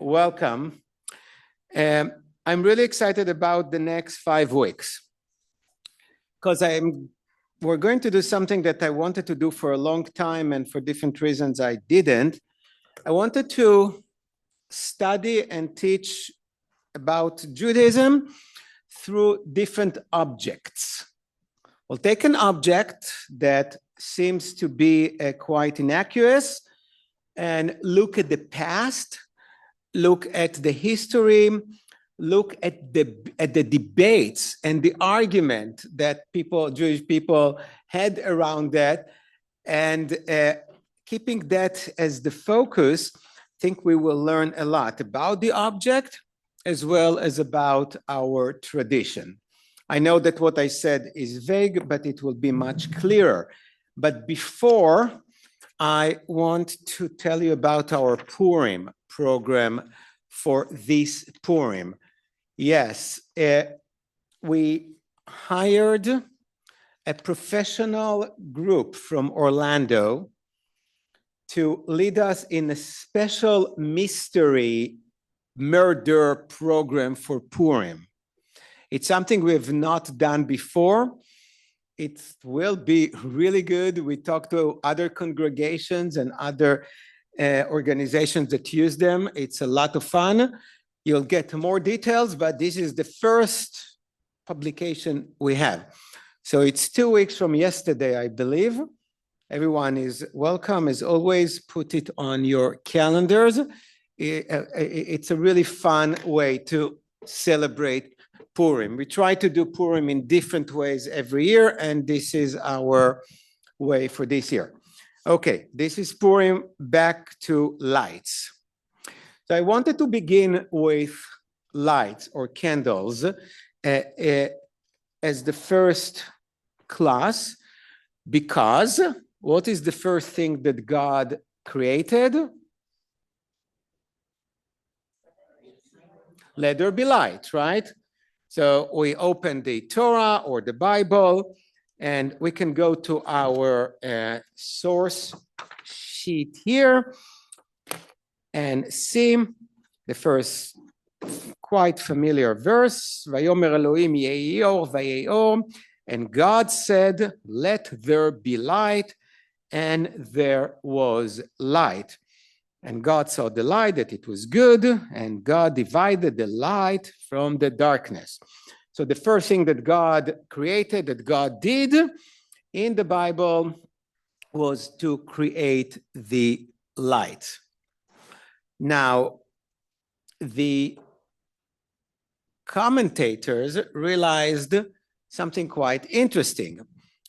welcome. I'm really excited about the next 5 weeks because we're going to do something that I wanted to do for a long time, and for different reasons I didn't. I wanted to study and teach about Judaism through different objects. We'll take an object that seems to be quite innocuous and look at the past, look at the history, look at the debates and the argument that Jewish people had around that, and keeping that as the focus, I think we will learn a lot about the object as well as about our tradition. I know that what I said is vague, but it will be much clearer. But before, I want to tell you about our Purim program for this Purim. Yes, we hired a professional group from Orlando to lead us in a special mystery murder program for Purim. It's something we have not done before. It will be really good. We talked to other congregations and other organizations that use them. It's a lot of fun. You'll get more details, but this is the first publication we have. So it's 2 weeks from yesterday, I believe. Everyone is welcome. As always, put it on your calendars. It's a really fun way to celebrate Purim. We try to do Purim in different ways every year, and this is our way for this year. Okay, this is Purim, back to lights. So I wanted to begin with lights or candles as the first class, because what is the first thing that God created? Let there be light, right? So we open the Torah or the Bible, and we can go to our source sheet here and see the first quite familiar verse, Vayomer Elohim yehi or vayei or, and God said, let there be light, and there was light. And God saw the light, that it was good, and God divided the light from the darkness. So the first thing that God created, that God did in the Bible, was to create the light. Now, the commentators realized something quite interesting.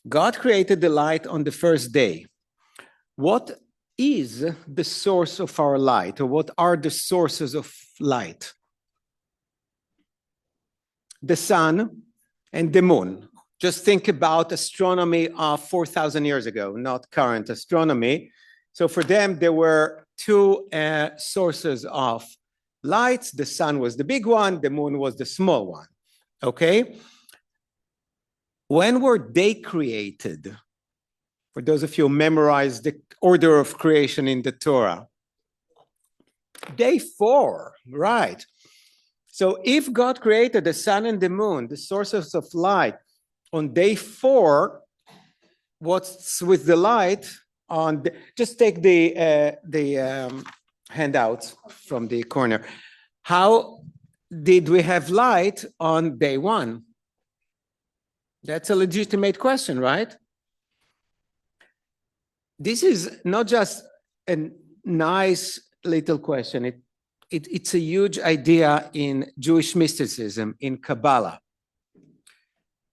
God created the light on the first day. What is the source of our light, or what are the sources of light? The sun and the moon. Just think about astronomy of 4,000 years ago, not current astronomy. So for them, there were 2 sources of lights. The sun was the big one, the moon was the small one, okay? When were they created? For those of you who memorized the order of creation in the Torah. Day 4, right. So if God created the sun and the moon, the sources of light, on day 4, what's with the light on just take the handouts from the corner. How did we have light on day 1? That's a legitimate question, right? This is not just a nice little question. It's a huge idea in Jewish mysticism, in Kabbalah.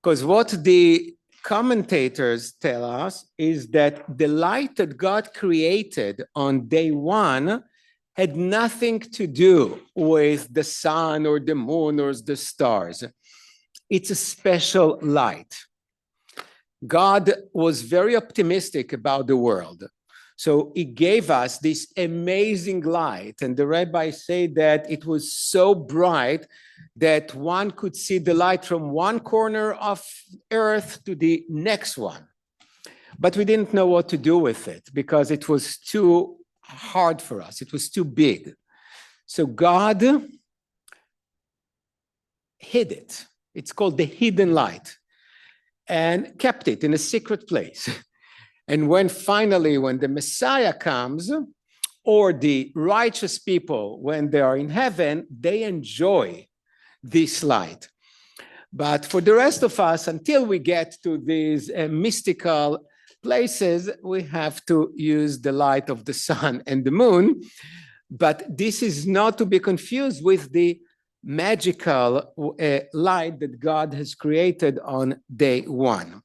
Because what the commentators tell us is that the light that God created on day 1 had nothing to do with the sun or the moon or the stars. It's a special light. God was very optimistic about the world. So he gave us this amazing light. And the rabbis say that it was so bright that one could see the light from one corner of earth to the next one. But we didn't know what to do with it because it was too hard for us. It was too big. So God hid it. It's called the hidden light, and kept it in a secret place. And when the Messiah comes, or the righteous people, when they are in heaven, they enjoy this light. But for the rest of us, until we get to these mystical places, we have to use the light of the sun and the moon. But this is not to be confused with the magical light that God has created on day one.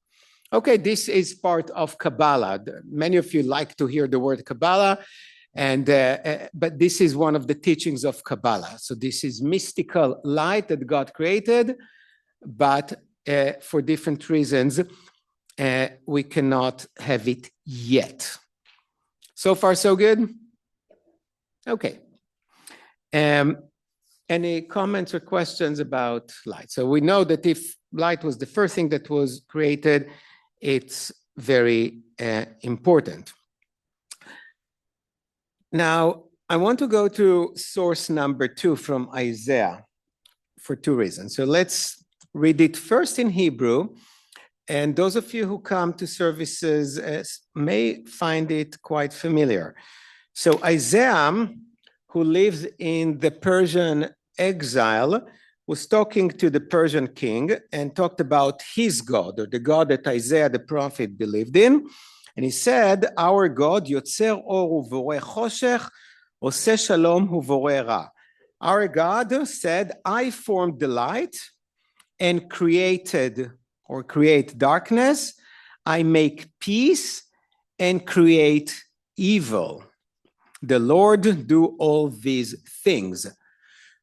Okay, this is part of Kabbalah. Many of you like to hear the word Kabbalah, but this is one of the teachings of Kabbalah. So this is mystical light that God created, but for different reasons, we cannot have it yet. So far, so good? Okay. Any comments or questions about light? So we know that if light was the first thing that was created, it's very important. Now, I want to go to source number 2 from Isaiah for 2 reasons. So let's read it first in Hebrew. And those of you who come to services may find it quite familiar. So Isaiah, who lives in the Persian exile, was talking to the Persian king and talked about his God, or the God that Isaiah the prophet believed in. And he said, our God, Yotzer Or Uvoreh Choshech, Oseh Shalom Uvoreh Ra. Our God said, I formed the light and create darkness. I make peace and create evil. The Lord do all these things.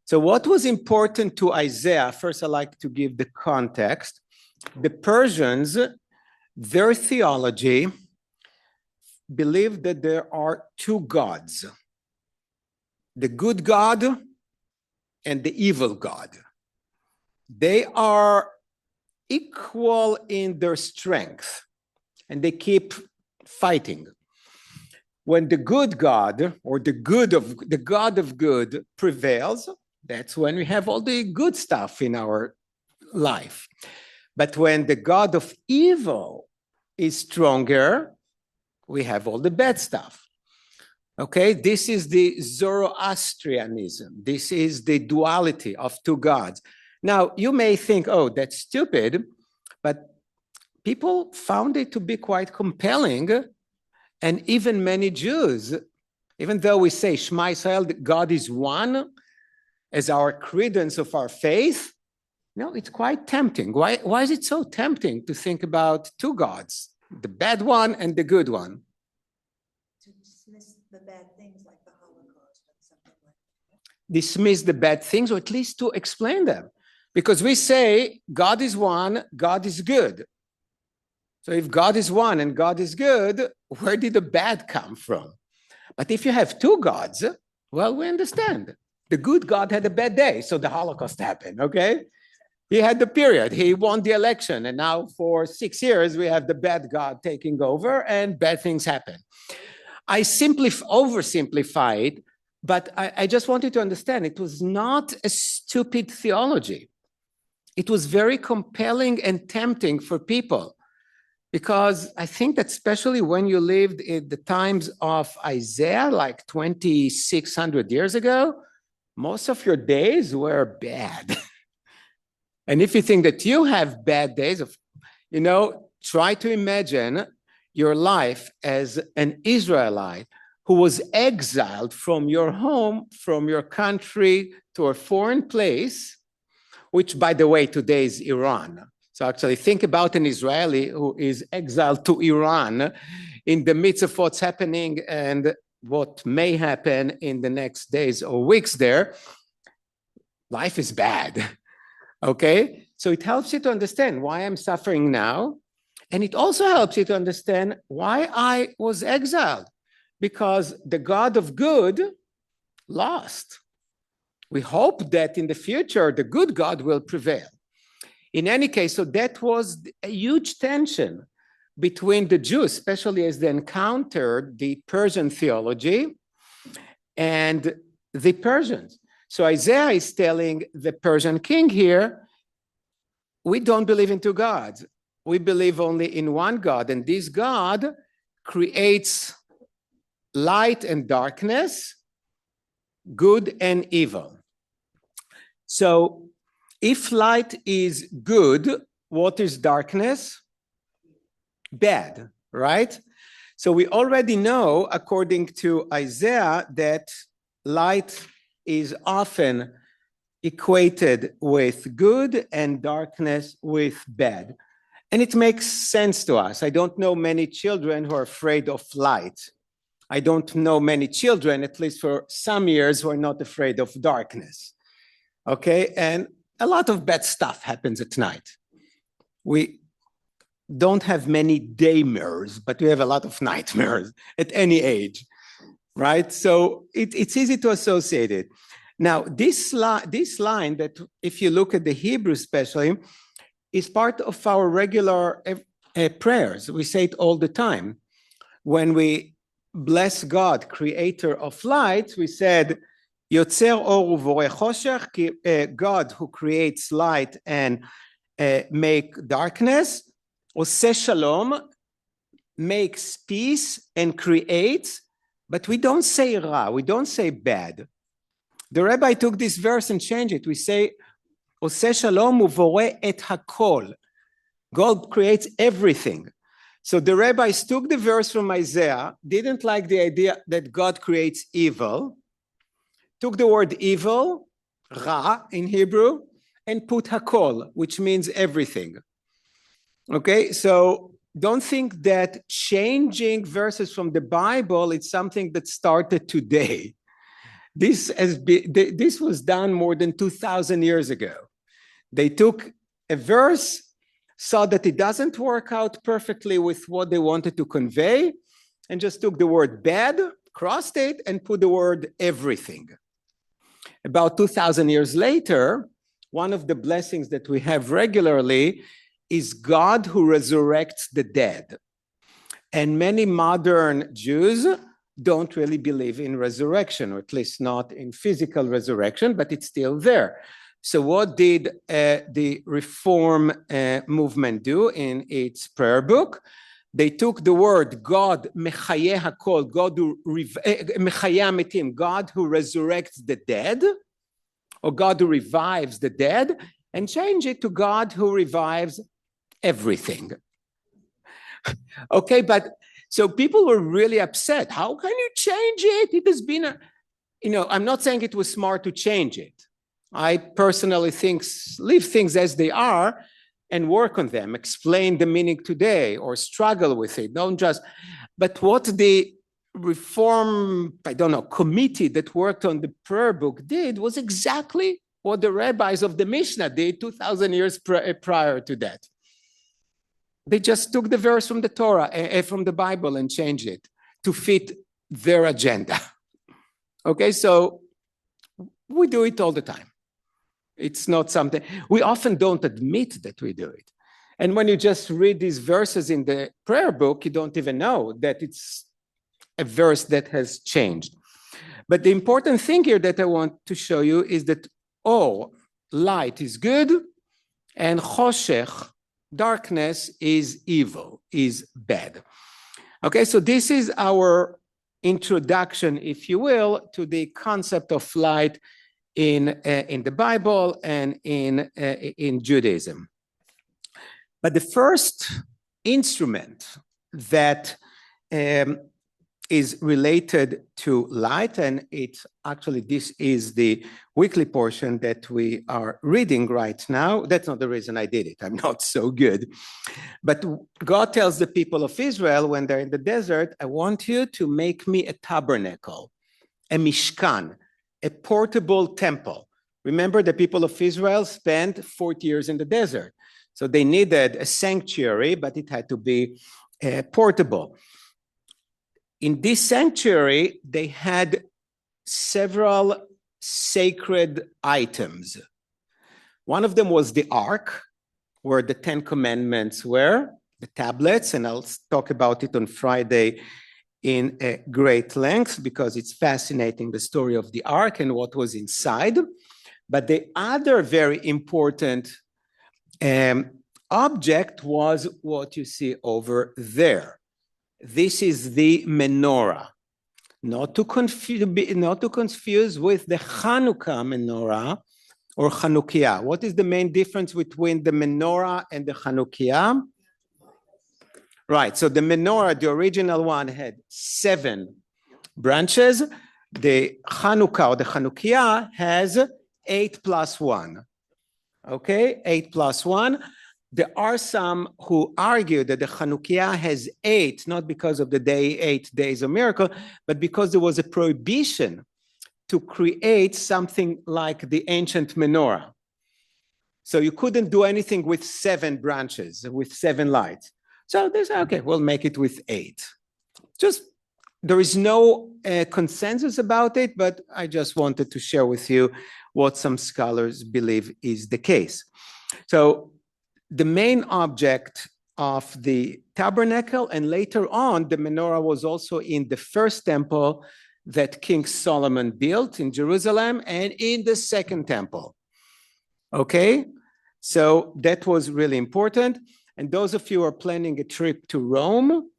So what was important to Isaiah? First, I like to give the context. The Persians, their theology believed that there are 2 gods, the good God and the evil God. They are equal in their strength, and they keep fighting. When the good God, or the God of good prevails, that's when we have all the good stuff in our life. But when the God of evil is stronger, we have all the bad stuff. Okay, this is the Zoroastrianism. This is the duality of 2 gods. Now, you may think, oh, that's stupid, but people found it to be quite compelling. And even many Jews, even though we say Shema Israel, that God is one, as our credence of our faith, no, it's quite tempting. Why is it so tempting to think about 2 gods, the bad one and the good one? To dismiss the bad things like the Holocaust and something like that. Dismiss the bad things, or at least to explain them. Because we say God is one, God is good. So if God is one and God is good, where did the bad come from? But if you have 2 gods, well, we understand. The good God had a bad day, so the Holocaust happened, okay? He had the period, he won the election, and now for 6 years, we have the bad God taking over and bad things happen. I oversimplify it, but I just wanted to understand it was not a stupid theology. It was very compelling and tempting for people, because I think that especially when you lived in the times of Isaiah, like 2,600 years ago, most of your days were bad. And if you think that you have bad days, try to imagine your life as an Israelite who was exiled from your home, from your country to a foreign place, which, by the way, today is Iran. So actually think about an Israeli who is exiled to Iran in the midst of what's happening and what may happen in the next days or weeks there. Life is bad, okay? So it helps you to understand why I'm suffering now. And it also helps you to understand why I was exiled, because the God of good lost. We hope that in the future, the good God will prevail. In any case, so that was a huge tension between the Jews, especially as they encountered the Persian theology and the Persians. So Isaiah is telling the Persian king here, we don't believe in two gods. We believe only in one God, and this God creates light and darkness, good and evil. So if light is good, what is darkness? Bad, right? So we already know, according to Isaiah, that light is often equated with good and darkness with bad. And it makes sense to us. I don't know many children who are afraid of light. I don't know many children, at least for some years, who are not afraid of darkness. Okay, and a lot of bad stuff happens at night. We don't have many daymares, but we have a lot of nightmares at any age, right? So it's easy to associate it. Now, this line that, if you look at the Hebrew especially, is part of our regular prayers. We say it all the time. When we bless God, creator of light, we said, Yotzer or uvoreh choshech, God who creates light and make darkness, oseh shalom, makes peace and creates, but we don't say ra, we don't say bad. The Rabbi took this verse and changed it. We say, oseh shalom uvoreh et hakol. God creates everything. So the rabbis took the verse from Isaiah, didn't like the idea that God creates evil, took the word evil, ra in Hebrew, and put hakol, which means everything. Okay, so don't think that changing verses from the Bible is something that started today. This was done more than 2,000 years ago. They took a verse, saw that it doesn't work out perfectly with what they wanted to convey, and just took the word bad, crossed it, and put the word everything. About 2,000 years later, one of the blessings that we have regularly is God who resurrects the dead. And many modern Jews don't really believe in resurrection, or at least not in physical resurrection, but it's still there. So what did the Reform movement do in its prayer book? They took the word God, mechayeh hakol, God who mechayeh ametim, God who resurrects the dead, or God who revives the dead, and change it to God who revives everything. Okay, but so people were really upset. How can you change it? It has been I'm not saying it was smart to change it. I personally think leave things as they are and work on them, explain the meaning today or struggle with it. Don't just, but what the Reform, committee that worked on the prayer book did was exactly what the rabbis of the Mishnah did 2,000 years prior to that. They just took the verse from the Torah, from the Bible, and changed it to fit their agenda. Okay, so we do it all the time. It's not something, we often don't admit that we do it. And when you just read these verses in the prayer book, you don't even know that it's a verse that has changed. But the important thing here that I want to show you is that light is good, and choshech, darkness, is evil, is bad. Okay, so this is our introduction, if you will, to the concept of light in the Bible and in Judaism. But the first instrument that is related to light, and this is the weekly portion that we are reading right now. That's not the reason I did it. I'm not so good. But God tells the people of Israel when they're in the desert, I want you to make me a tabernacle, a mishkan, a portable temple. Remember, the people of Israel spent 40 years in the desert. So they needed a sanctuary, but it had to be portable. In this sanctuary, they had several sacred items. One of them was the ark, where the 10 Commandments were, the tablets, and I'll talk about it on Friday in a great length because it's fascinating, the story of the ark and what was inside. But the other very important object was what you see over there. This is the menorah. Not to confuse with the Hanukkah menorah or Chanukiah. What is the main difference between the menorah and the Chanukiah? Right, so the menorah, the original one, had 7 branches. The Hanukkah or the Chanukiah has 8 plus 1. Okay, 8 plus 1. There are some who argue that the Chanukiah has 8, not because of the 8 days of miracle, but because there was a prohibition to create something like the ancient menorah. So you couldn't do anything with 7 branches, with 7 lights. So they say, okay, we'll make it with 8. Just, there is no consensus about it, but I just wanted to share with you what some scholars believe is the case. So the main object of the tabernacle, and later on, the menorah was also in the first temple that King Solomon built in Jerusalem and in the second temple. Okay, so that was really important. And those of you who are planning a trip to Rome,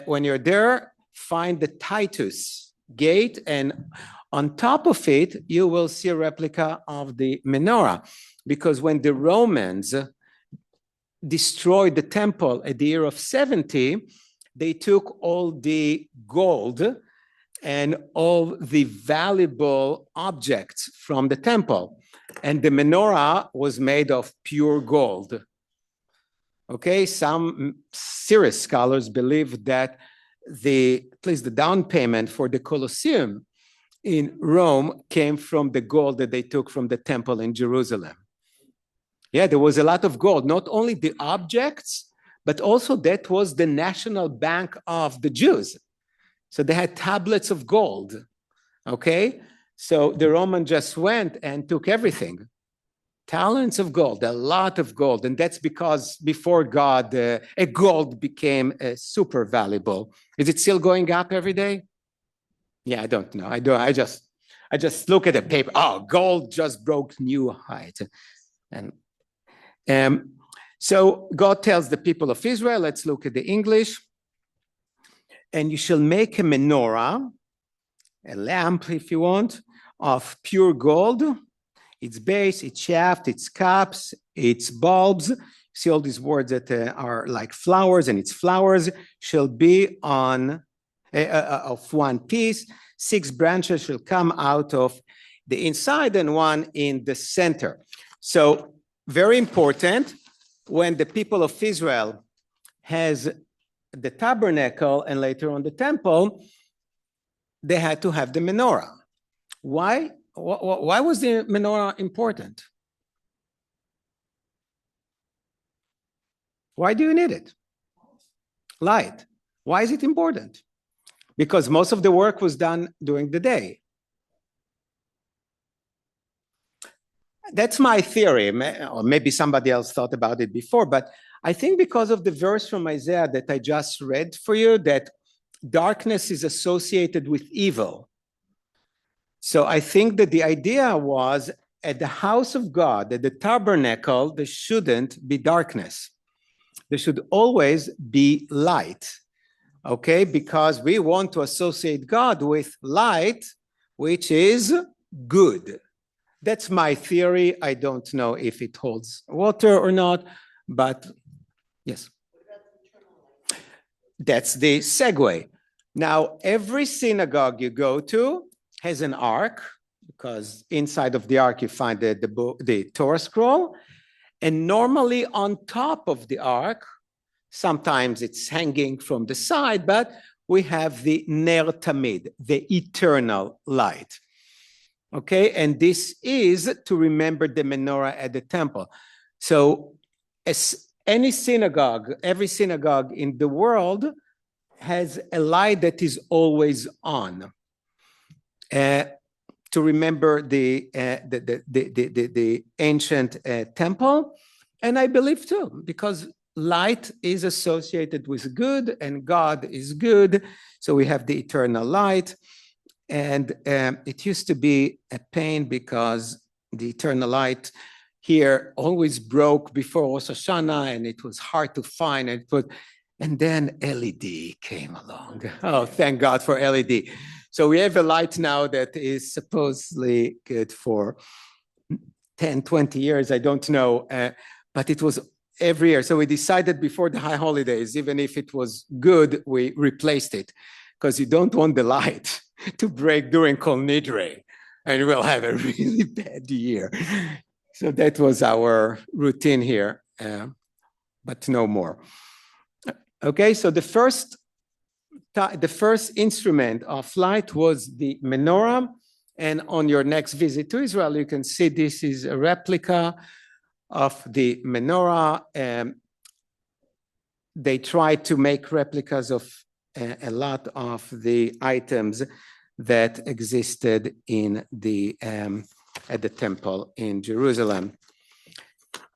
when you're there, find the Titus gate, and on top of it, you will see a replica of the menorah. Because when the Romans destroyed the temple at the year of 70, they took all the gold and all the valuable objects from the temple. And the menorah was made of pure gold. Okay, some serious scholars believe that at least the down payment for the Colosseum in Rome came from the gold that they took from the temple in Jerusalem. Yeah, there was a lot of gold, not only the objects, but also that was the national bank of the Jews. So they had tablets of gold, okay? So the Roman just went and took everything. Talents of gold, a lot of gold. And that's because before God, gold became super valuable. Is it still going up every day? Yeah, I don't know. I just look at the paper. Oh, gold just broke new height. And so God tells the people of Israel, let's look at the English. And you shall make a menorah, a lamp if you want, of pure gold, its base, its shaft, its cups, its bulbs. See all these words that are like flowers, and its flowers shall be on of one piece. 6 branches shall come out of the inside and 1 in the center. So very important, when the people of Israel has the tabernacle and later on the temple, they had to have the menorah. Why? Why was the menorah important? Why do you need it? Light. Why is it important? Because most of the work was done during the day. That's my theory, or maybe somebody else thought about it before, but I think because of the verse from Isaiah that I just read for you, that darkness is associated with evil. So I think that the idea was at the house of God, at the tabernacle, there shouldn't be darkness. There should always be light, okay? Because we want to associate God with light, which is good. That's my theory. I don't know if it holds water or not, but yes. That's the segue. Now, every synagogue you go to has an ark, because inside of the ark you find the Torah scroll, and normally on top of the ark, sometimes it's hanging from the side, but we have the Ner Tamid, the eternal light. Okay, and this is to remember the menorah at the temple. So as any synagogue, every synagogue in the world has a light that is always on. To remember the ancient temple. And I believe too, because light is associated with good and God is good. So we have the eternal light. And it used to be a pain because the eternal light here always broke before Rosh Hashanah and it was hard to find. And then LED came along. Oh, thank God for LED. So we have a light now that is supposedly good for 10, 20 years, I don't know, but it was every year. So we decided before the high holidays, even if it was good, we replaced it because you don't want the light to break during Kol Nidre and we'll have a really bad year. So that was our routine here, but no more. Okay, so the first instrument of light was the menorah. And on your next visit to Israel, you can see this is a replica of the menorah. They tried to make replicas of a lot of the items that existed in at the temple in Jerusalem.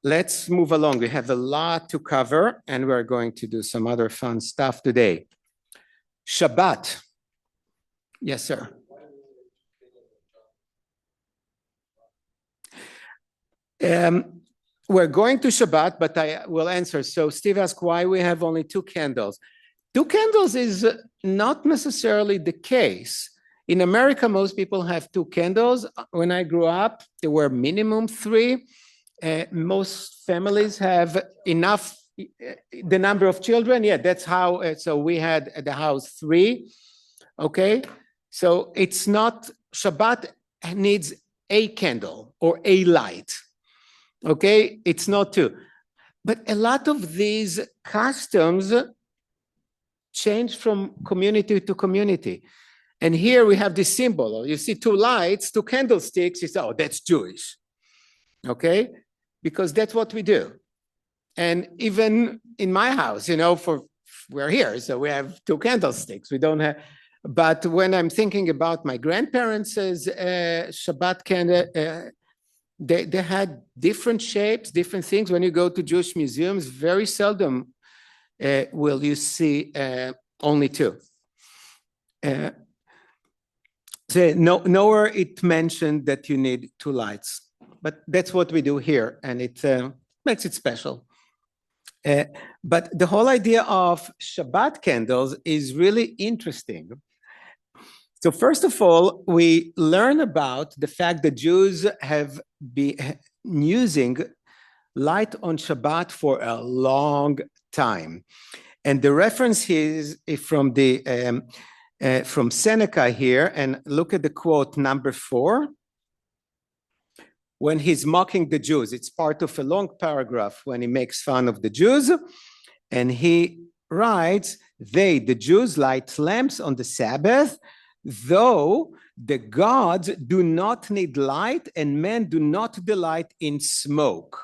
Let's move along. We have a lot to cover, and we're going to do some other fun stuff today. Shabbat. Yes, sir. We're going to Shabbat, but I will answer. So Steve asked why we have only 2 candles. 2 candles is not necessarily the case. In America, most people have 2 candles. When I grew up, there were minimum 3. Most families have enough, the number of children. Yeah, that's how, so we had at the house 3. Okay, so it's not, Shabbat needs a candle or a light. Okay, it's not 2. But a lot of these customs change from community to community. And here we have this symbol. You see 2 lights, 2 candlesticks. You say, oh, that's Jewish. Okay, because that's what we do. And even in my house, you know, we're here, so we have 2 candlesticks. We don't have, but when I'm thinking about my grandparents' Shabbat candle, they had different shapes, different things. When you go to Jewish museums, very seldom will you see only 2. So nowhere it mentioned that you need 2 lights, but that's what we do here, and it makes it special. But the whole idea of Shabbat candles is really interesting. So first of all, we learn about the fact that Jews have been using light on Shabbat for a long time. And the reference is from from Seneca here, and look at the quote number 4. When he's mocking the Jews, it's part of a long paragraph when he makes fun of the Jews, and he writes, the Jews light lamps on the Sabbath, though the gods do not need light and men do not delight in smoke.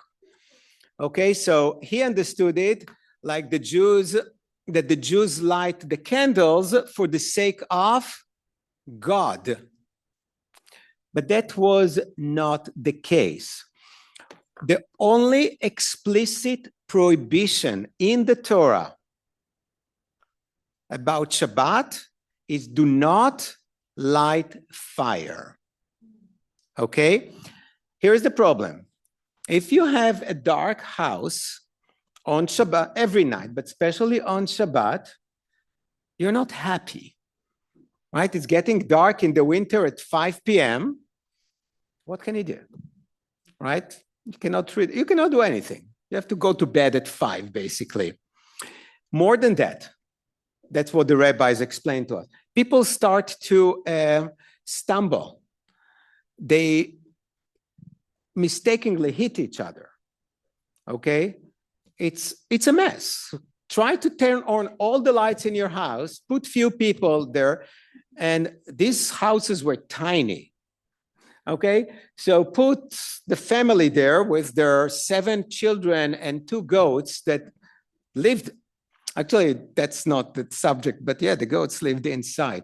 Okay, so he understood it like the Jews, that the Jews light the candles for the sake of God. But that was not the case. The only explicit prohibition in the Torah about Shabbat is do not light fire. Okay? Here's the problem. If you have a dark house on Shabbat every night, but especially on Shabbat, you're not happy, right? It's getting dark in the winter at 5 p.m. What can you do, right? You cannot do anything. You have to go to bed at 5, basically. More than that, that's what the rabbis explained to us. People start to stumble. They mistakenly hit each other, okay? It's a mess. Try to turn on all the lights in your house, put few people there, and these houses were tiny, okay? So put the family there with their 7 children and 2 goats that lived. Actually, that's not the subject, but yeah, the goats lived inside.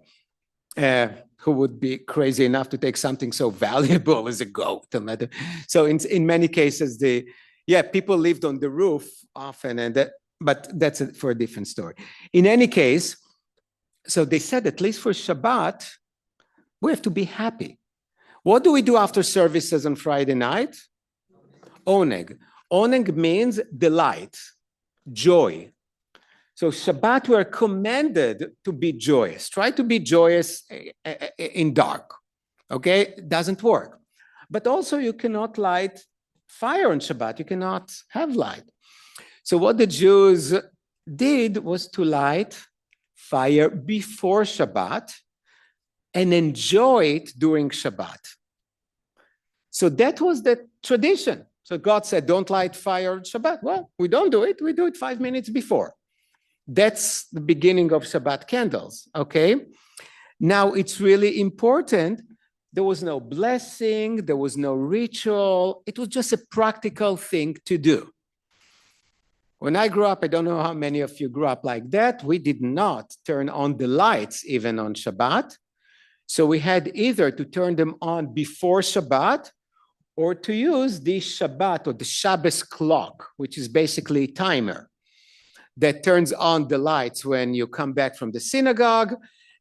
Who would be crazy enough to take something so valuable as a goat? So in many cases, people lived on the roof often, and but that's for a different story. In any case, so they said, at least for Shabbat, we have to be happy. What do we do after services on Friday night? Oneg. Oneg means delight, joy. So Shabbat, we are commanded to be joyous. Try to be joyous in dark, okay? It doesn't work. But also you cannot light fire on Shabbat. You cannot have light. So what the Jews did was to light fire before Shabbat and enjoy it during Shabbat. So that was the tradition. So God said, don't light fire on Shabbat. Well, we don't do it. We do it 5 minutes before. That's the beginning of Shabbat candles, okay? Now, it's really important. There was no blessing. There was no ritual. It was just a practical thing to do. When I grew up, I don't know how many of you grew up like that. We did not turn on the lights even on Shabbat. So we had either to turn them on before Shabbat or to use the Shabbat or the Shabbos clock, which is basically a timer that turns on the lights when you come back from the synagogue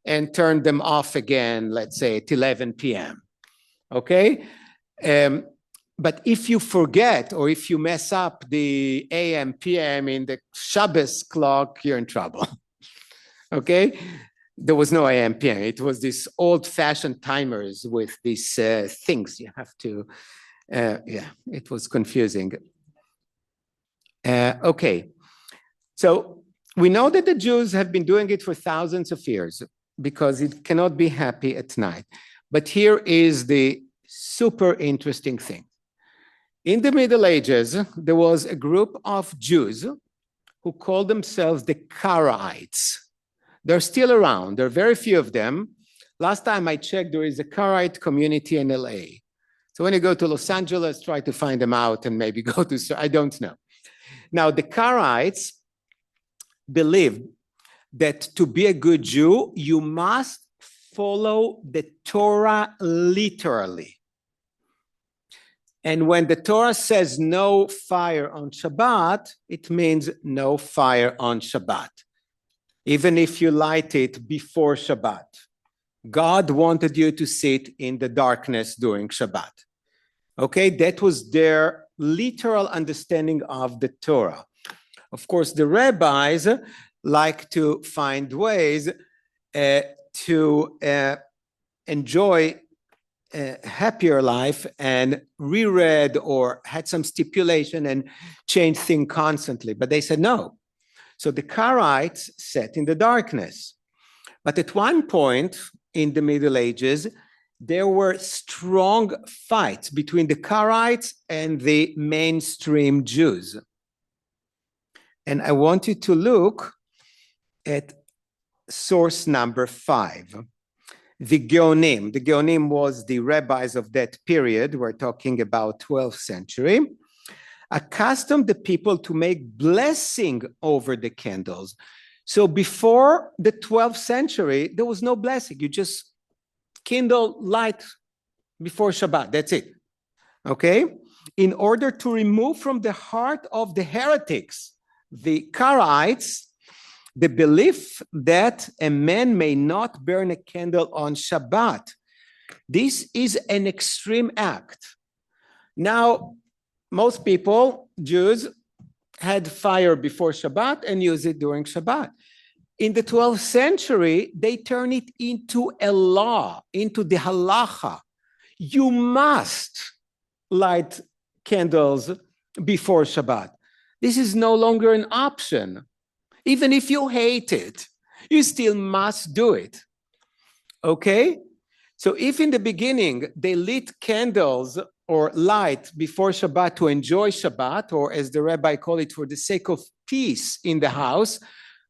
and turn them off again, let's say at 11 p.m., okay? But if you forget or if you mess up the AM, PM in the Shabbos clock, you're in trouble, okay? There was no AM, PM. It was these old-fashioned timers with these things you have to, yeah, it was confusing. Okay. So we know that the Jews have been doing it for thousands of years because it cannot be happy at night. But here is the super interesting thing. In the Middle Ages, there was a group of Jews who called themselves the Karaites. They're still around. There are very few of them. Last time I checked, there is a Karaite community in LA. So when you go to Los Angeles, try to find them out and maybe go to, I don't know. Now, the Karaites believed that to be a good Jew, you must follow the Torah literally. And when the Torah says no fire on Shabbat, it means no fire on Shabbat, even if you light it before Shabbat. God wanted you to sit in the darkness during Shabbat. Okay, that was their literal understanding of the Torah. Of course, the rabbis like to find ways to enjoy a happier life and reread or had some stipulation and changed things constantly. But they said no. So the Karaites sat in the darkness. But at one point in the Middle Ages, there were strong fights between the Karaites and the mainstream Jews. And I want you to look at source number 5. The Geonim. The Geonim was the rabbis of that period. We're talking about 12th century. Accustomed the people to make blessing over the candles. So before the 12th century, there was no blessing. You just kindle light before Shabbat. That's it. Okay? In order to remove from the heart of the heretics, the Karaites, the belief that a man may not burn a candle on Shabbat. This is an extreme act. Now, most people, Jews, had fire before Shabbat and use it during Shabbat. In the 12th century, they turn it into a law, into the halacha. You must light candles before Shabbat. This is no longer an option. Even if you hate it, you still must do it. Okay? So if in the beginning they lit candles or light before Shabbat to enjoy Shabbat, or as the rabbi called it, for the sake of peace in the house,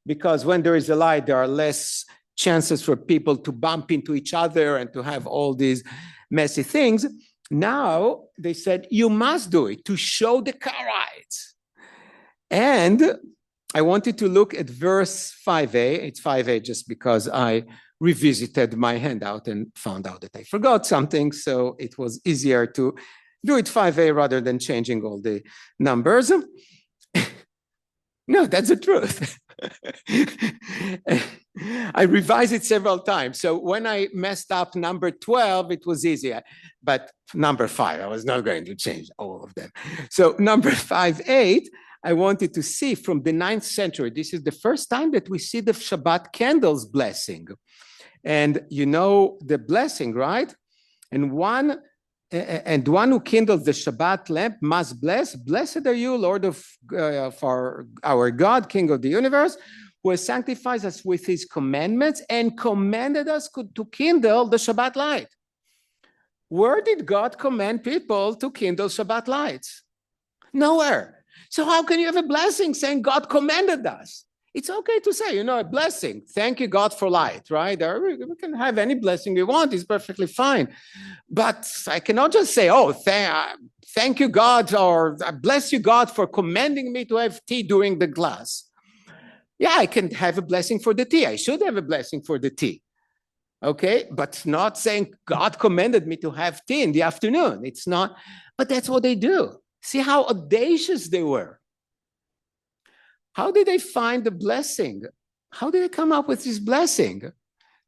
because when there is a light, there are less chances for people to bump into each other and to have all these messy things. Now they said, you must do it to show the Karaites. And I wanted to look at verse 5a. It's 5a just because I revisited my handout and found out that I forgot something. So it was easier to do it 5a rather than changing all the numbers. No, that's the truth. I revised it several times. So when I messed up number 12, it was easy. But number 5, I was not going to change all of them. So number 5, 8, I wanted to see from the 9th century. This is the first time that we see the Shabbat candles blessing. And you know the blessing, right? And one who kindles the Shabbat lamp must bless. Blessed are you, Lord of our God, King of the universe, who has sanctified us with his commandments and commanded us to kindle the Shabbat light. Where did God command people to kindle Shabbat lights? Nowhere. So how can you have a blessing saying God commanded us? It's okay to say, a blessing. Thank you, God, for light, right? We can have any blessing we want. It's perfectly fine. But I cannot just say, thank you, God, or I bless you, God, for commanding me to have tea during the class. Yeah, I can have a blessing for the tea. I should have a blessing for the tea. Okay, but not saying God commanded me to have tea in the afternoon. It's not, but that's what they do. See how audacious they were. How did they find the blessing? How did they come up with this blessing?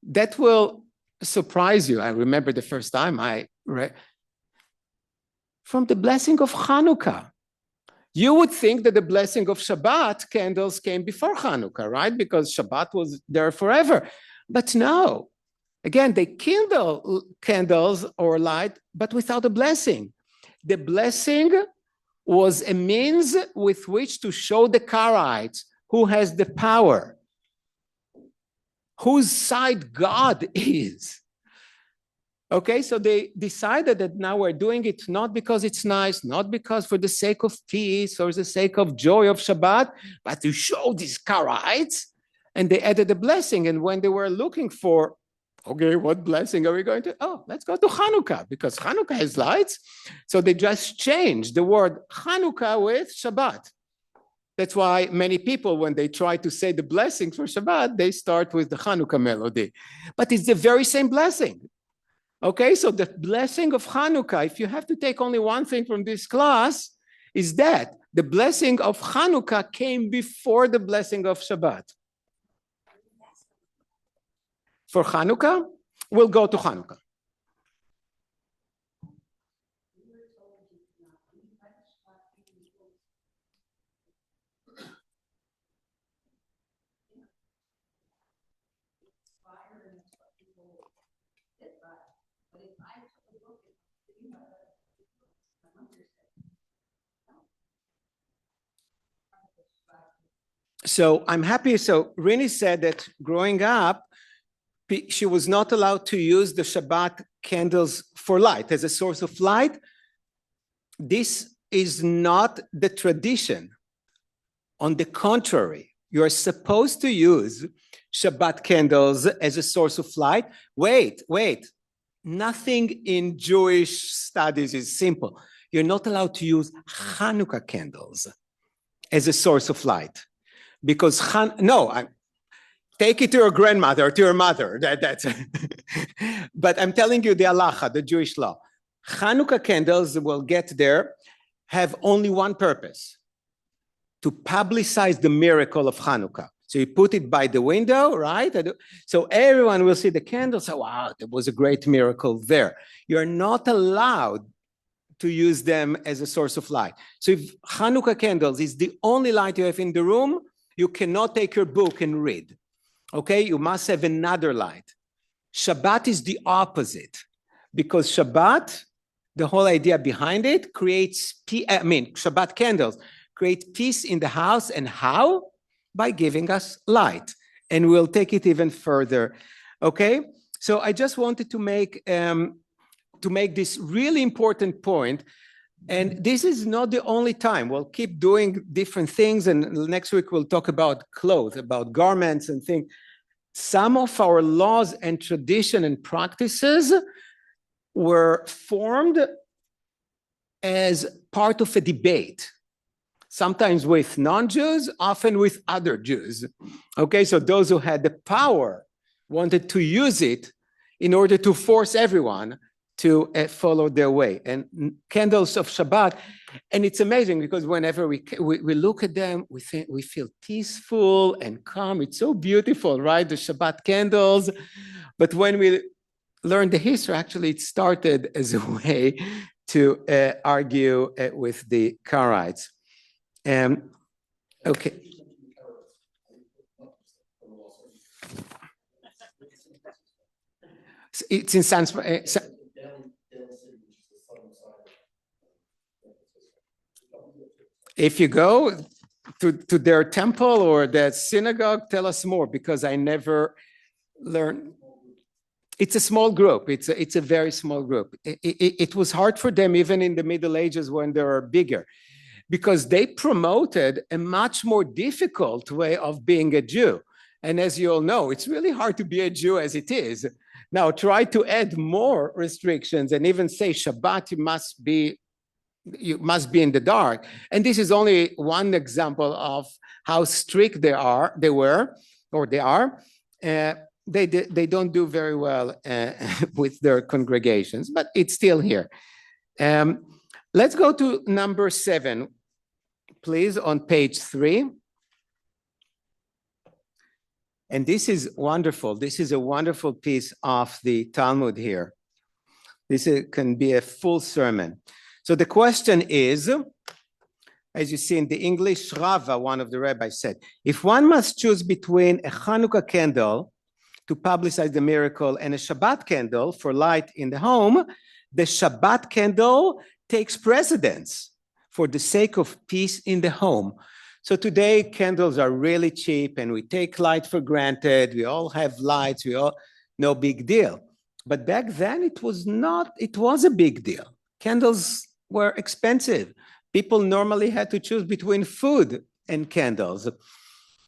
That will surprise you. I remember the first time I read from the blessing of Hanukkah. You would think that the blessing of Shabbat candles came before Hanukkah, right? Because Shabbat was there forever. But no. Again, they kindle candles or light, but without a blessing. The blessing was a means with which to show the Karaites who has the power, whose side God is. Okay, so they decided that now we're doing it not because it's nice, not because for the sake of peace or the sake of joy of Shabbat, but to show these Karaites, and they added a blessing. And when they were looking for, okay, what blessing are we going to? Oh, let's go to Hanukkah, because Hanukkah has lights. So they just changed the word Hanukkah with Shabbat. That's why many people, when they try to say the blessing for Shabbat, they start with the Hanukkah melody. But it's the very same blessing. Okay, so the blessing of Hanukkah, if you have to take only one thing from this class, is that the blessing of Hanukkah came before the blessing of Shabbat. For Hanukkah, we'll go to Hanukkah. So I'm happy. So Rini said that growing up, she was not allowed to use the Shabbat candles for light, as a source of light. This is not the tradition. On the contrary, you're supposed to use Shabbat candles as a source of light. Wait. Nothing in Jewish studies is simple. You're not allowed to use Hanukkah candles as a source of light. Because, take it to your grandmother, to your mother. That's but I'm telling you the halacha, the Jewish law. Hanukkah candles, we'll get there, have only one purpose: to publicize the miracle of Hanukkah. So you put it by the window, right? So everyone will see the candles. So, wow, there was a great miracle there. You're not allowed to use them as a source of light. So if Hanukkah candles is the only light you have in the room, you cannot take your book and read. Okay, you must have another light. Shabbat is the opposite, because Shabbat, the whole idea behind it, Shabbat candles create peace in the house. And how? By giving us light. And we'll take it even further. Okay, so I just wanted to make this really important point. And this is not the only time. We'll keep doing different things. And next week, we'll talk about clothes, about garments and things. Some of our laws and tradition and practices were formed as part of a debate, sometimes with non-Jews, often with other Jews. Okay, so those who had the power wanted to use it in order to force everyone to follow their way. And candles of Shabbat, and it's amazing because whenever we look at them, we feel peaceful and calm. It's so beautiful, right? The Shabbat candles. But when we learn the history, actually it started as a way to argue with the Karaites. Okay. It's in if you go to their temple or their synagogue, tell us more, because I never learned. It's a small group. It's a very small group. It was hard for them even in the Middle Ages when they were bigger, because they promoted a much more difficult way of being a Jew. And as you all know, it's really hard to be a Jew as it is. Now try to add more restrictions and even say Shabbat, you must be in the dark. And this is only one example of how strict they are. They are. They don't do very well with their congregations, but it's still here. Let's go to number 7, please, on page 3. And this is wonderful. This is a wonderful piece of the Talmud here. This can be a full sermon. So the question is, as you see in the English, Rava, one of the rabbis, said, if one must choose between a Hanukkah candle to publicize the miracle and a Shabbat candle for light in the home, the Shabbat candle takes precedence for the sake of peace in the home. So today candles are really cheap and we take light for granted. We all have lights, no big deal. But back then it was a big deal. Candles were expensive. People normally had to choose between food and candles.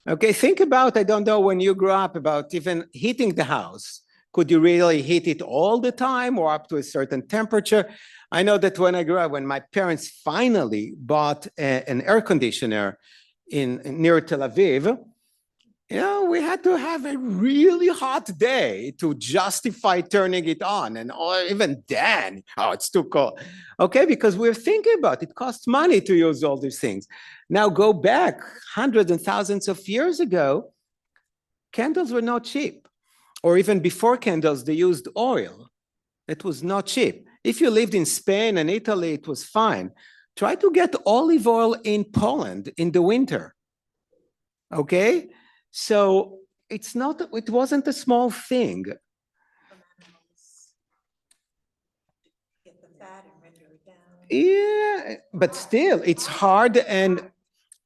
Okay, think about, I don't know, when you grew up, about even heating the house. Could you really heat it all the time or up to a certain temperature? I know that when I grew up, when my parents finally bought an air conditioner near Tel Aviv, we had to have a really hot day to justify turning it on. And even then, it's too cold. Okay, because we're thinking about it costs money to use all these things. Now go back hundreds and thousands of years ago, candles were not cheap. Or even before candles, they used oil. It was not cheap. If you lived in Spain and Italy, it was fine. Try to get olive oil in Poland in the winter. Okay? So it wasn't a small thing. Get the fat and render it down. Yeah, but still, it's hard and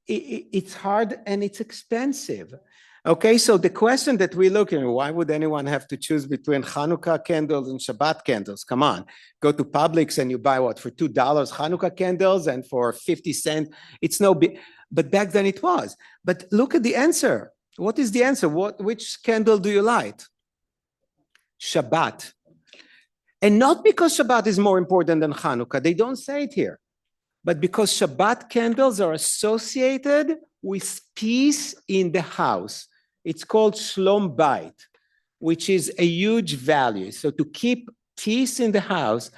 it's expensive. Okay, so the question that we look at, why would anyone have to choose between Hanukkah candles and Shabbat candles? Come on, go to Publix and you buy what, for $2 Hanukkah candles, and for 50 cents, it's no big, but back then it was. But look at the answer. What is the answer? Which candle do you light? Shabbat. And not because Shabbat is more important than Hanukkah. They don't say it here. But because Shabbat candles are associated with peace in the house. It's called Shlom Bayit, which is a huge value. So to keep peace in the house,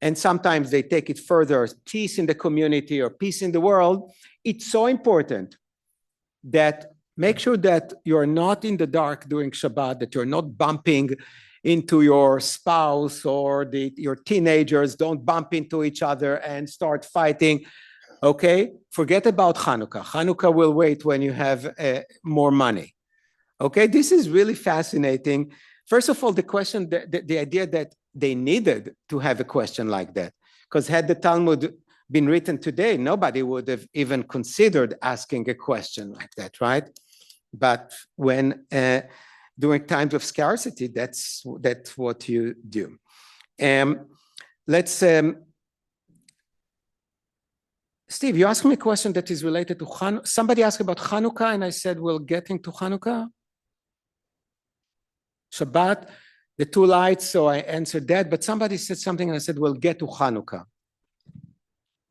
and sometimes they take it further, peace in the community or peace in the world, it's so important that make sure that you're not in the dark during Shabbat, that you're not bumping into your spouse or your teenagers. Don't bump into each other and start fighting. Okay, forget about Hanukkah. Hanukkah will wait when you have more money. Okay, this is really fascinating. First of all, the question, the idea that they needed to have a question like that, because had the Talmud been written today, nobody would have even considered asking a question like that, right? But when during times of scarcity, that's what you do. Steve, you asked me a question that is related to Hanukkah. Somebody asked about Hanukkah, and I said, we'll get into Hanukkah. Shabbat, the two lights, so I answered that. But somebody said something, and I said, we'll get to Hanukkah.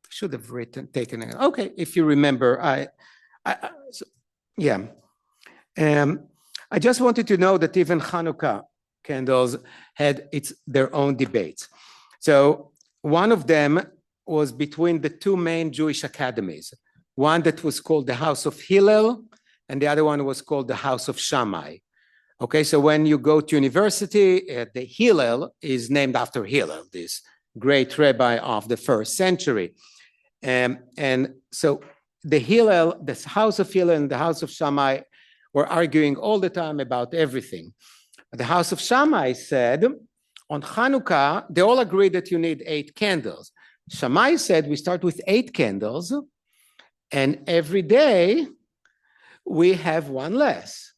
Should have taken it. Okay, if you remember, yeah. I just wanted to know that even Hanukkah candles had their own debates. So one of them was between the two main Jewish academies, one that was called the House of Hillel, and the other one was called the House of Shammai. Okay, so when you go to university, the Hillel is named after Hillel, this great rabbi of the first century. And so the Hillel, the House of Hillel and the House of Shammai were arguing all the time about everything. The House of Shammai said, on Hanukkah, they all agreed that you need 8 candles. Shammai said, we start with 8 candles, and every day we have one less,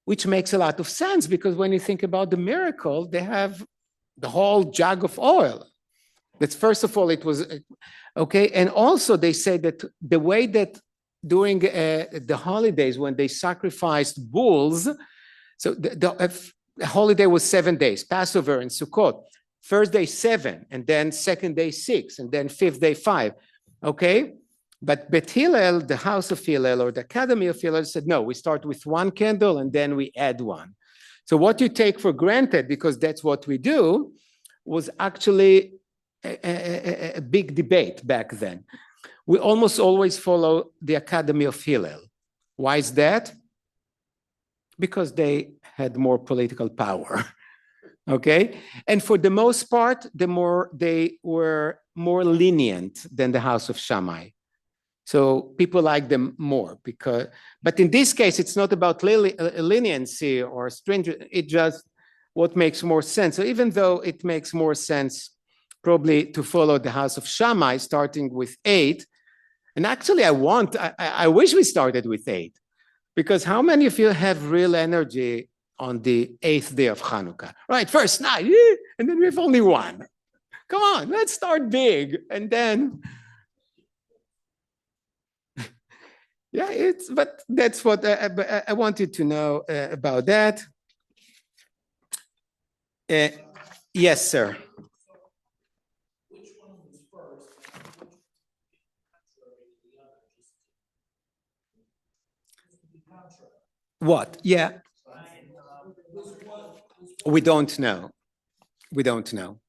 which makes a lot of sense, because when you think about the miracle, they have the whole jug of oil. That's, first of all, it was, okay, and also they say that the way that during the holidays, when they sacrificed bulls, so the holiday was 7 days, Passover and Sukkot. First day 7, and then second day 6, and then fifth day 5, okay? But Bet Hillel, the House of Hillel, or the Academy of Hillel, said, no, we start with 1 candle and then we add 1. So what you take for granted, because that's what we do, was actually a big debate back then. We almost always follow the Academy of Hillel. Why is that? Because they had more political power, okay? And for the most part, they were more lenient than the House of Shammai. So people like them more, but in this case, it's not about leniency or stringent, it just what makes more sense. So even though it makes more sense probably to follow the House of Shammai, starting with 8, and actually I wish we started with 8, because how many of you have real energy on the 8th day of Hanukkah? Right, first night, and then we have only 1. Come on, let's start big, and then, yeah, but that's what I wanted to know about that. Yes, sir. Which one was first? What? Yeah. We don't know. We don't know.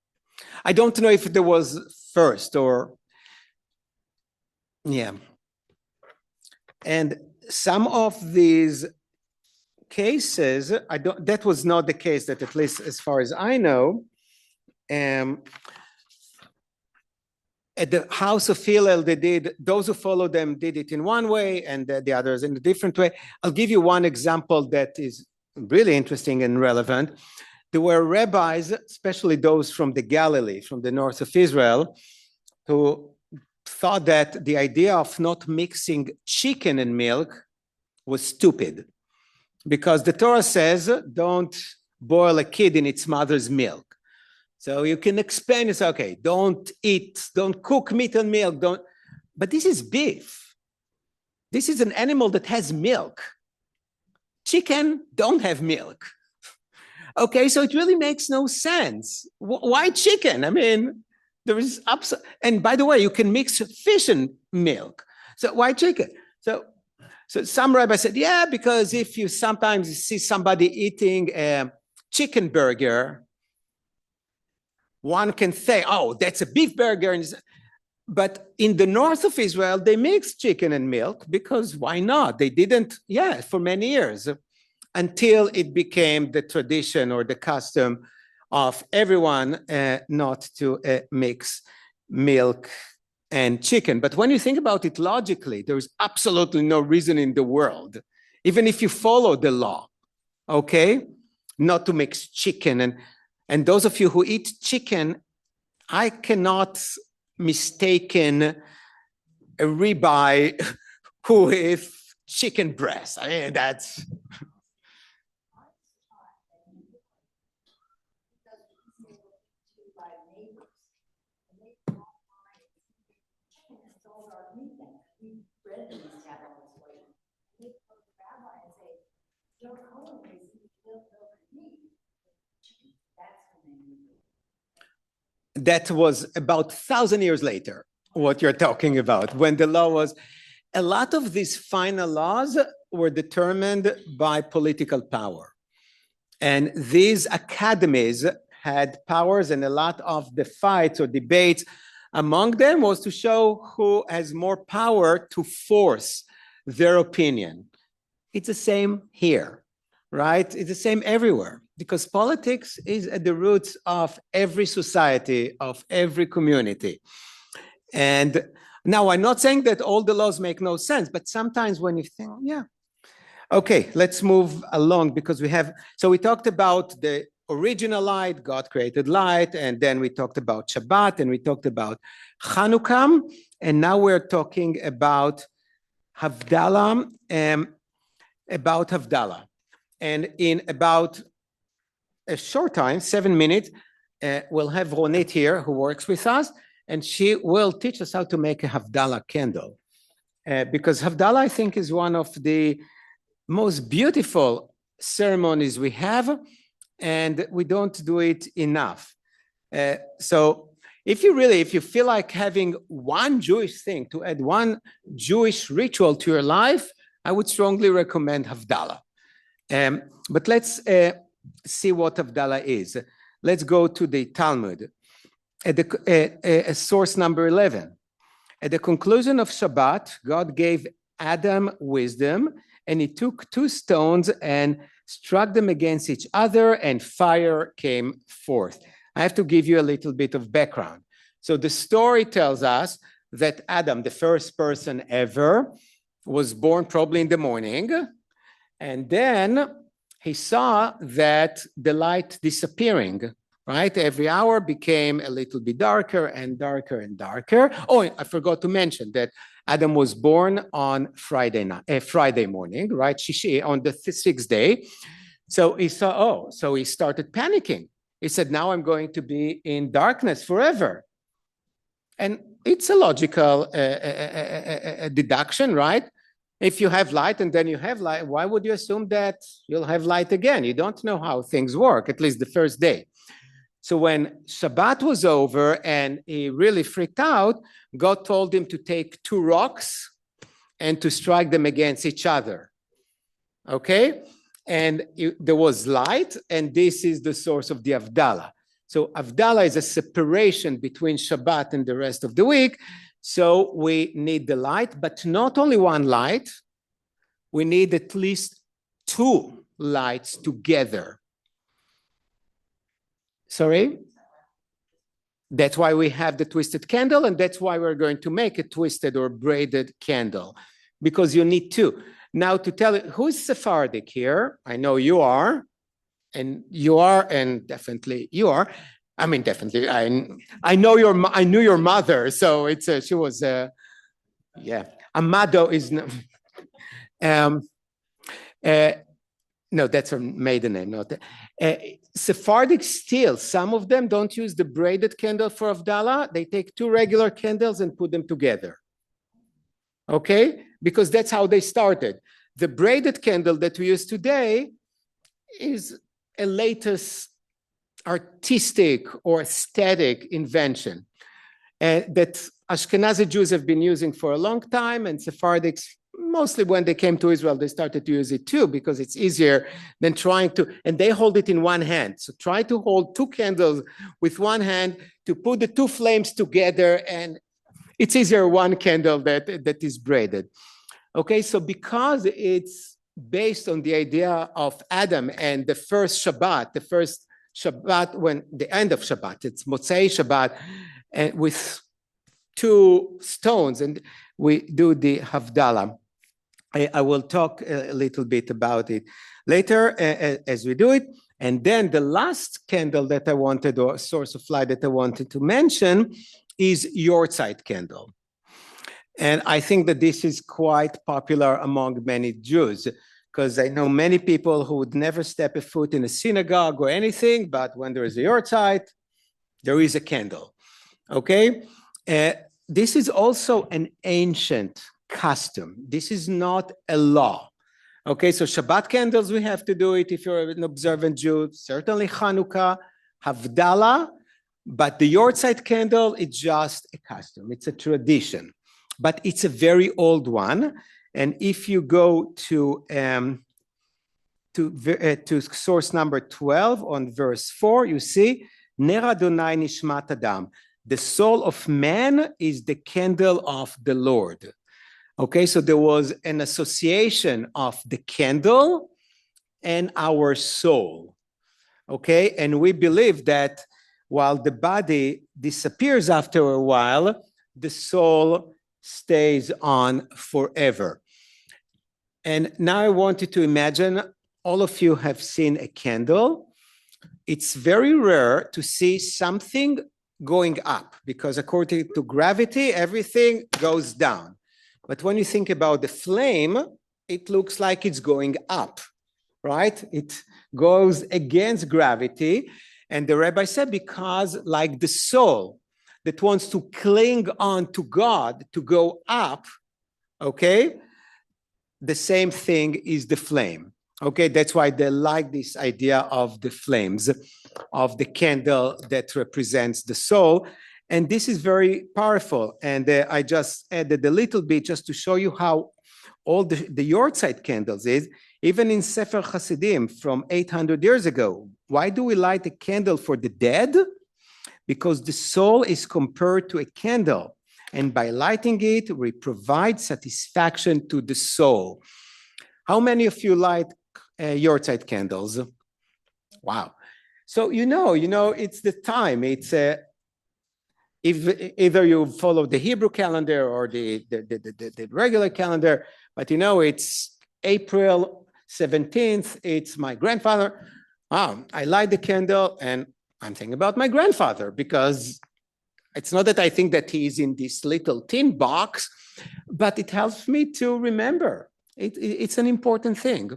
I don't know if there was first or, yeah. And some of these cases, that was not the case, that at least as far as I know, at the House of Hillel, those who followed them did it in one way and the others in a different way. I'll give you one example that is really interesting and relevant. There were rabbis, especially those from the Galilee, from the north of Israel, who thought that the idea of not mixing chicken and milk was stupid, because the Torah says, don't boil a kid in its mother's milk. So you can explain, it's okay, don't cook meat and milk, but this is beef. This is an animal that has milk. Chicken don't have milk. Okay, so it really makes no sense. Why chicken? I mean, there is and by the way, you can mix fish and milk. So why chicken? So some rabbis said, yeah, because if you sometimes see somebody eating a chicken burger, one can say, oh, that's a beef burger. But in the north of Israel, they mix chicken and milk because why not? They didn't, for many years, until it became the tradition or the custom of everyone not to mix milk and chicken. But when you think about it logically, there is absolutely no reason in the world, even if you follow the law, okay, not to mix chicken. And those of you who eat chicken, I cannot mistaken a ribeye with chicken breast. I mean, that's... That was about 1,000 years later, what you're talking about, when the law was... A lot of these final laws were determined by political power. And these academies had powers, and a lot of the fights or debates among them was to show who has more power to force their opinion. It's the same here, right? It's the same everywhere, because politics is at the roots of every society, of every community. And now I'm not saying that all the laws make no sense, but sometimes when you think, yeah, okay, let's move along, because so we talked about the original light, God created light, and then we talked about Shabbat, and we talked about Hanukkah, and now we're talking about Havdalah, And in about a short time, 7 minutes, we'll have Ronit here who works with us, and she will teach us how to make a Havdalah candle. Because Havdalah, I think, is one of the most beautiful ceremonies we have, and we don't do it enough. So if you feel like having one Jewish thing, to add one Jewish ritual to your life, I would strongly recommend Havdalah. But let's see what Havdalah is. Let's go to the Talmud, at source number 11. At the conclusion of Shabbat, God gave Adam wisdom, and he took 2 stones and struck them against each other, and fire came forth. I have to give you a little bit of background. So the story tells us that Adam, the first person ever, was born probably in the morning, and then he saw that the light disappearing, right? Every hour became a little bit darker and darker and darker. Oh, I forgot to mention that Adam was born on Friday morning, right? Shishi, on the 6th day. So he saw, so he started panicking. He said, now I'm going to be in darkness forever. And it's a logical deduction, right? If you have light and then you have light, why would you assume that you'll have light again? You don't know how things work, at least the first day. So when Shabbat was over and he really freaked out, God told him to take 2 rocks and to strike them against each other. Okay? And there was light, and this is the source of the Havdalah. So Havdalah is a separation between Shabbat and the rest of the week. So we need the light, but not only one light. We need at least 2 lights together. Sorry? That's why we have the twisted candle, and that's why we're going to make a twisted or braided candle, because you need 2. Now, to tell you, who's Sephardic here? I know you are, and definitely you are. I mean, definitely, I knew your mother, so she was, yeah. Amado is, no, that's her maiden name, not Sephardic still, some of them don't use the braided candle for Havdalah. They take 2 regular candles and put them together. Okay? Because that's how they started. The braided candle that we use today is a latest artistic or aesthetic invention that Ashkenazi Jews have been using for a long time, and Sephardics, mostly when they came to Israel, they started to use it too, because it's easier than trying to, and they hold it in one hand. So try to hold 2 candles with one hand to put the 2 flames together, and it's easier one candle that is braided. Okay, so because it's based on the idea of Adam and the first Shabbat, when the end of Shabbat, it's Motzei Shabbat, and with 2 stones, and we do the Havdalah. I will talk a little bit about it later as we do it. And then the last candle that I wanted, or source of light that I wanted to mention, is Yortzeit candle. And I think that this is quite popular among many Jews, because I know many people who would never step a foot in a synagogue or anything, but when there is a Yortzeit, there is a candle. Okay? This is also an ancient custom. This is not a law. Okay, so Shabbat candles, we have to do it if you're an observant Jew, certainly Hanukkah, Havdalah, but the Yortzeit candle, it's just a custom, it's a tradition, but it's a very old one. And if you go to source number 12 on verse 4, you see Ner Adonai nishmat Adam. The soul of man is the candle of the Lord. Okay, so there was an association of the candle and our soul. Okay, and we believe that while the body disappears after a while, the soul stays on forever. And now I want you to imagine, all of you have seen a candle. It's very rare to see something going up because according to gravity, everything goes down. But when you think about the flame, it looks like it's going up, right? It goes against gravity. And the rabbi said, because like the soul that wants to cling on to God to go up, okay, the same thing is the flame. Okay, that's why they like this idea of the flames, of the candle that represents the soul. And this is very powerful. And I just added a little bit just to show you how old the Yortzeit candles is. Even in Sefer Hasidim from 800 years ago, why do we light a candle for the dead? Because the soul is compared to a candle. And by lighting it, we provide satisfaction to the soul. How many of you light Yortzeit candles? Wow. So you know, it's the time. It's if either you follow the Hebrew calendar or the regular calendar, but it's April 17th. It's my grandfather. I light the candle and I'm thinking about my grandfather because it's not that I think that he's in this little tin box, but it helps me to remember. It's an important thing.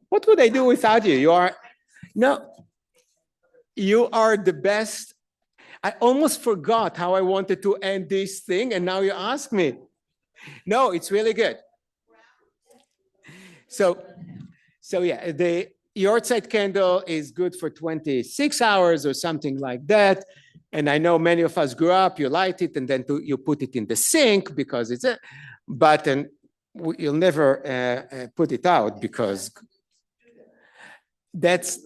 What would I do without you? You are the best. I almost forgot how I wanted to end this thing, and now you ask me. No, it's really good. So yeah, the Yortzeit candle is good for 26 hours or something like that. And I know many of us grew up, you light it and then you put it in the sink because it's a button. You'll never put it out because that's,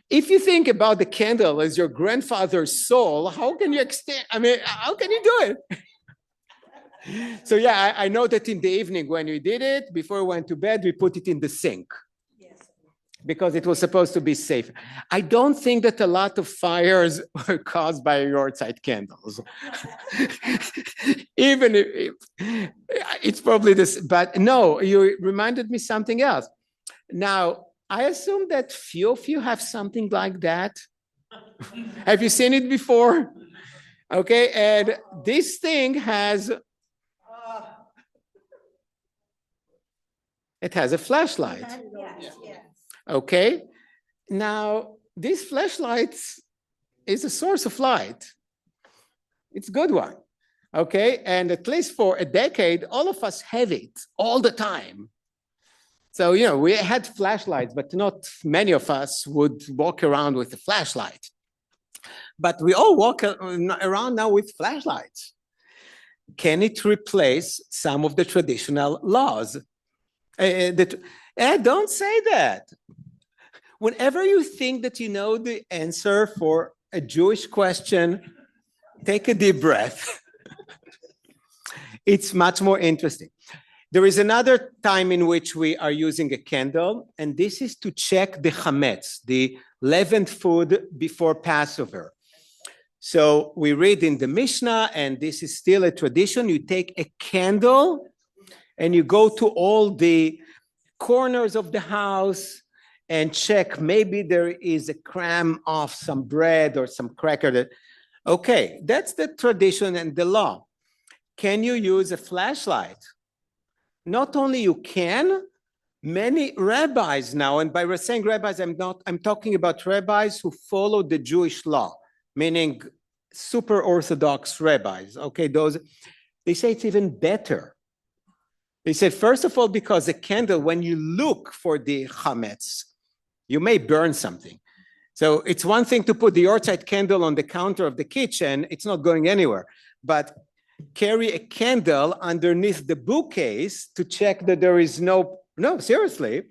if you think about the candle as your grandfather's soul, how can you extend, how can you do it? So yeah, I know that in the evening when we did it, before we went to bed, we put it in the sink. Yes. Because it was supposed to be safe. I don't think that a lot of fires were caused by Yortzeit candles. Even if it's probably this, but no, you reminded me something else. Now, I assume that few of you have something like that. Have you seen it before? Okay, and this thing has, it has a flashlight. Yes. Okay, now this flashlight is a source of light. It's a good one. Okay, and at least for a decade, all of us have it all the time. So, we had flashlights, but not many of us would walk around with a flashlight. But we all walk around now with flashlights. Can it replace some of the traditional laws? Don't say that. Whenever you think that you know the answer for a Jewish question, take a deep breath. It's much more interesting. There is another time in which we are using a candle, and this is to check the chametz, the leavened food before Passover. So we read in the Mishnah, and this is still a tradition, you take a candle and you go to all the corners of the house and check, maybe there is a crumb of some bread or some cracker. Okay, that's the tradition and the law. Can you use a flashlight? Not only you can, many rabbis now, and by saying rabbis, I'm talking about rabbis who follow the Jewish law, meaning super Orthodox rabbis. Okay, they say it's even better. They said, first of all, because a candle, when you look for the chametz, you may burn something. So it's one thing to put the Yortzeit candle on the counter of the kitchen, it's not going anywhere. But carry a candle underneath the bookcase to check that there is no, seriously.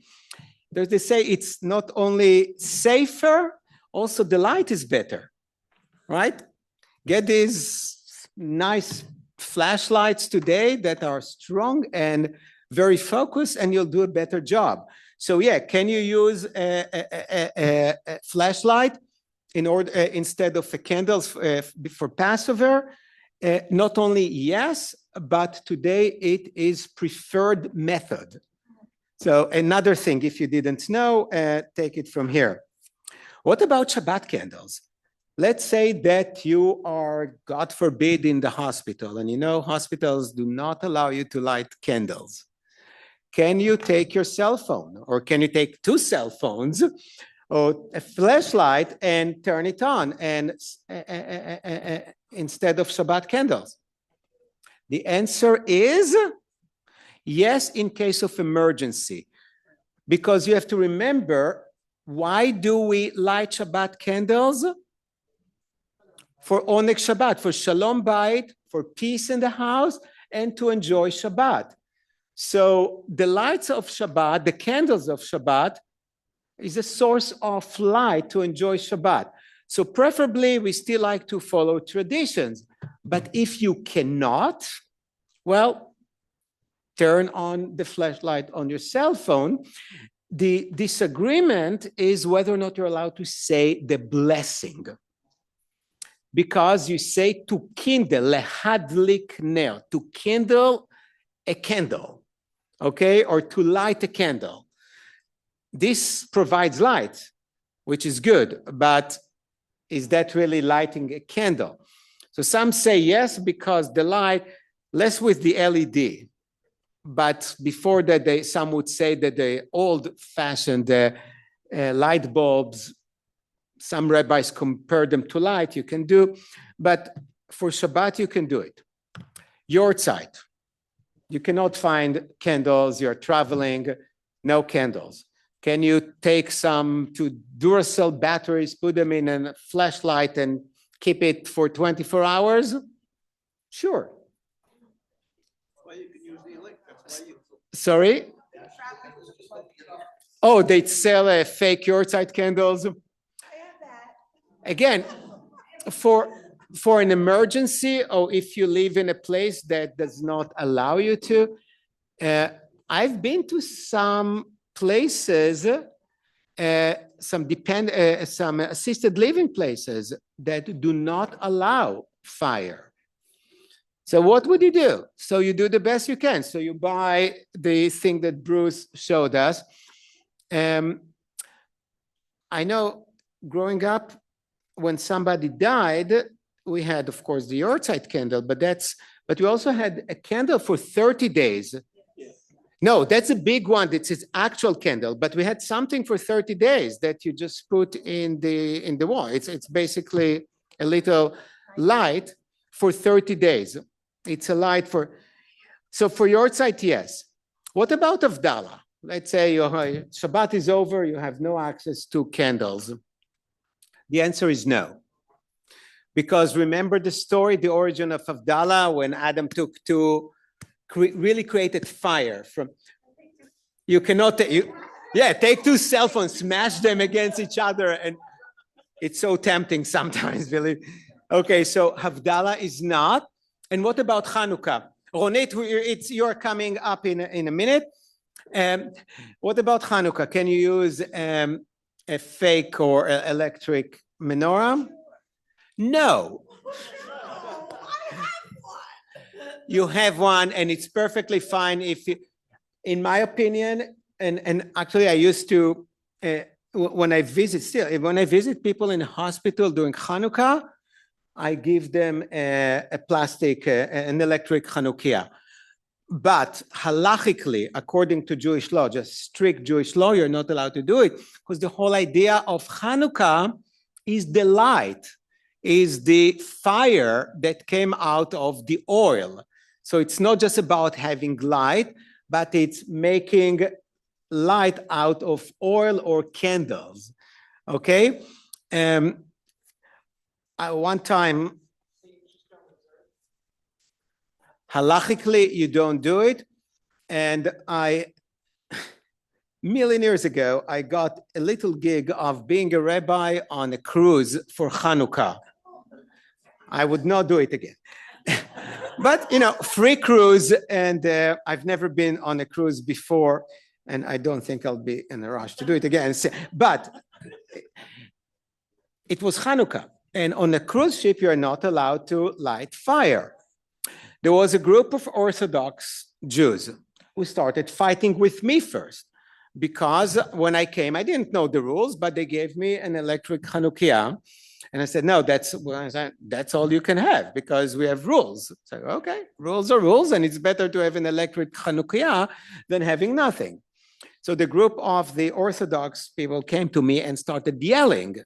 They say it's not only safer, also the light is better, right? Get these nice flashlights today that are strong and very focused, and you'll do a better job. So yeah, can you use a flashlight in order instead of a candles for Passover? Not only yes, but today it is preferred method. So another thing, if you didn't know, take it from here. What about Shabbat candles? Let's say that you are, God forbid, in the hospital, and you know hospitals do not allow you to light candles. Can you take your cell phone, or can you take 2 cell phones or a flashlight and turn it on and instead of Shabbat candles? The answer is yes, in case of emergency, because you have to remember, why do we light Shabbat candles? For Oneg Shabbat, for Shalom Bayit, for peace in the house, and to enjoy Shabbat. So the lights of Shabbat, the candles of Shabbat, is a source of light to enjoy Shabbat. So preferably, we still like to follow traditions. But if you cannot, well, turn on the flashlight on your cell phone. The disagreement is whether or not you're allowed to say the blessing. Because you say to kindle, lehadlik ner, to kindle a candle, okay? Or to light a candle. This provides light, which is good, but is that really lighting a candle? So some say yes, because the light, less with the LED. But before that, some would say that the old-fashioned light bulbs, some rabbis compare them to light, you can do, but for Shabbat, you can do it. Yortzeit, you cannot find candles, you're traveling, no candles. Can you take some 2 Duracell batteries, put them in a flashlight and keep it for 24 hours? Sure. Well, you can use the electric. Sorry? Oh, they sell fake Yortzeit candles. Again, for an emergency, or if you live in a place that does not allow you to, I've been to some places, some assisted living places that do not allow fire. So what would you do? So you do the best you can. So you buy the thing that Bruce showed us. I know growing up, when somebody died, we had, of course, the Yortzeit candle, but we also had a candle for 30 days. No, that's a big one. It's its actual candle, but we had something for 30 days that you just put in the wall. It's basically a little light for 30 days. It's a light so for Yortzeit, yes. What about Havdalah? Let's say Shabbat is over, you have no access to candles. The answer is no. Because remember the story, the origin of Havdalah, when Adam took really created fire from, you cannot, take 2 cell phones, smash them against each other, and it's so tempting sometimes, really. Okay, so Havdalah is not. And what about Hanukkah? Ronit, you're coming up in a minute. What about Hanukkah? Can you use a fake or electric menorah? No. You have one, and it's perfectly fine if you, in my opinion, and actually I used to, when I visit people in hospital during Hanukkah, I give them a plastic, an electric Hanukkah. But halachically, according to Jewish law, just strict Jewish law, you're not allowed to do it, because the whole idea of Hanukkah is the light, is the fire that came out of the oil. So it's not just about having light, but it's making light out of oil or candles. Okay? One time, Halachically, you don't do it. And million years ago, I got a little gig of being a rabbi on a cruise for Hanukkah. I would not do it again. But, free cruise, and I've never been on a cruise before, and I don't think I'll be in a rush to do it again. But it was Hanukkah, and on a cruise ship, you're not allowed to light fire. There was a group of Orthodox Jews who started fighting with me first, because when I came, I didn't know the rules, but they gave me an electric Hanukkah. And I said, no, that's all you can have, because we have rules. So, okay, rules are rules, and it's better to have an electric Hanukkah than having nothing. So the group of the Orthodox people came to me and started yelling.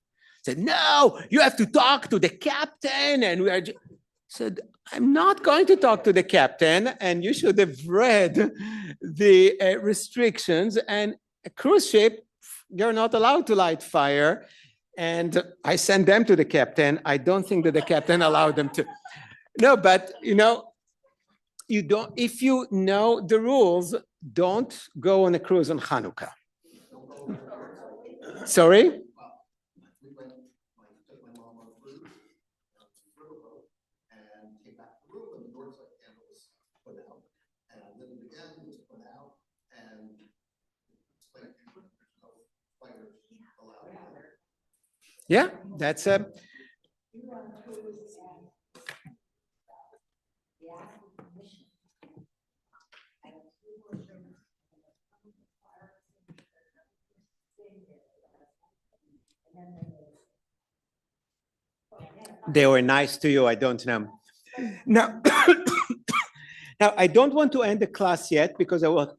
Said, no, you have to talk to the captain. And we are said, I'm not going to talk to the captain, and you should have read the restrictions. And a cruise ship, you're not allowed to light fire. And I sent them to the captain. I don't think that the captain allowed them to. No, but you don't. If you know the rules, don't go on a cruise on Hanukkah. Sorry? Yeah, that's a. They were nice to you, I don't know. Now, now I don't want to end the class yet, because I want,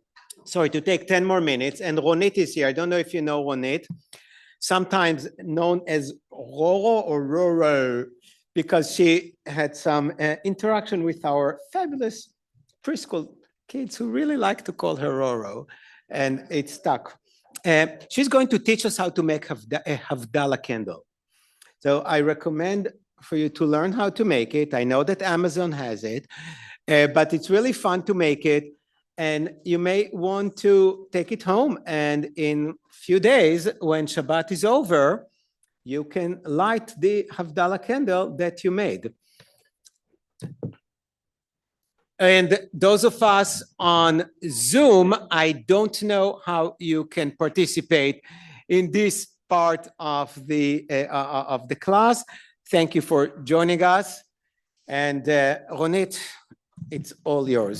to take 10 more minutes, and Ronit is here. I don't know if you know Ronit, sometimes known as Roro or Roro, because she had some interaction with our fabulous preschool kids who really like to call her Roro, and it stuck. She's going to teach us how to make a Havdalah candle. So I recommend for you to learn how to make it. I know that Amazon has it, but it's really fun to make it. And you may want to take it home, and in a few days, when Shabbat is over, you can light the Havdalah candle that you made. And those of us on Zoom, I don't know how you can participate in this part of the class. Thank you for joining us. And Ronit, it's all yours.